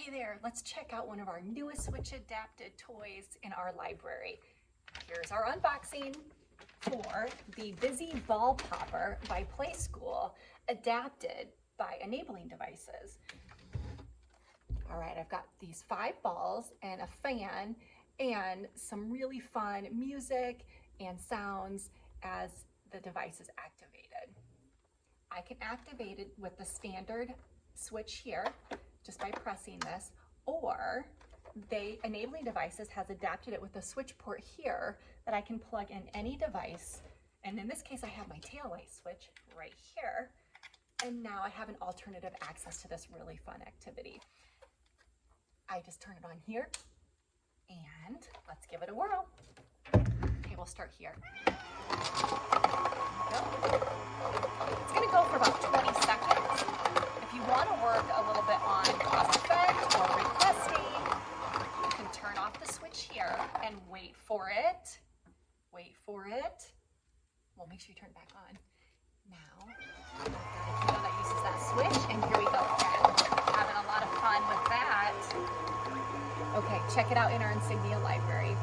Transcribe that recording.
Hey there, let's check out one of our newest Switch adapted toys in our library. Here's our unboxing for the Busy Ball Popper by Play School, adapted by enabling devices. All right, I've got these 5 balls and a fan and some really fun music and sounds as the device is activated. I can activate it with the standard switch here, just by pressing this, or enabling devices has adapted it with a switch port here that I can plug in any device. And in this case, I have my taillight switch right here. And now I have an alternative access to this really fun activity. I just turn it on here and let's give it a whirl. Okay, we'll start here. It's gonna go for about 20 seconds. If you want to work a little bit on cause effect or requesting, you can turn off the switch here and wait for it. Wait for it. Well, make sure you turn it back on. Now, I've got a kiddo that uses that switch, and here we go again. Having a lot of fun with that. Okay, check it out in our Insignia library.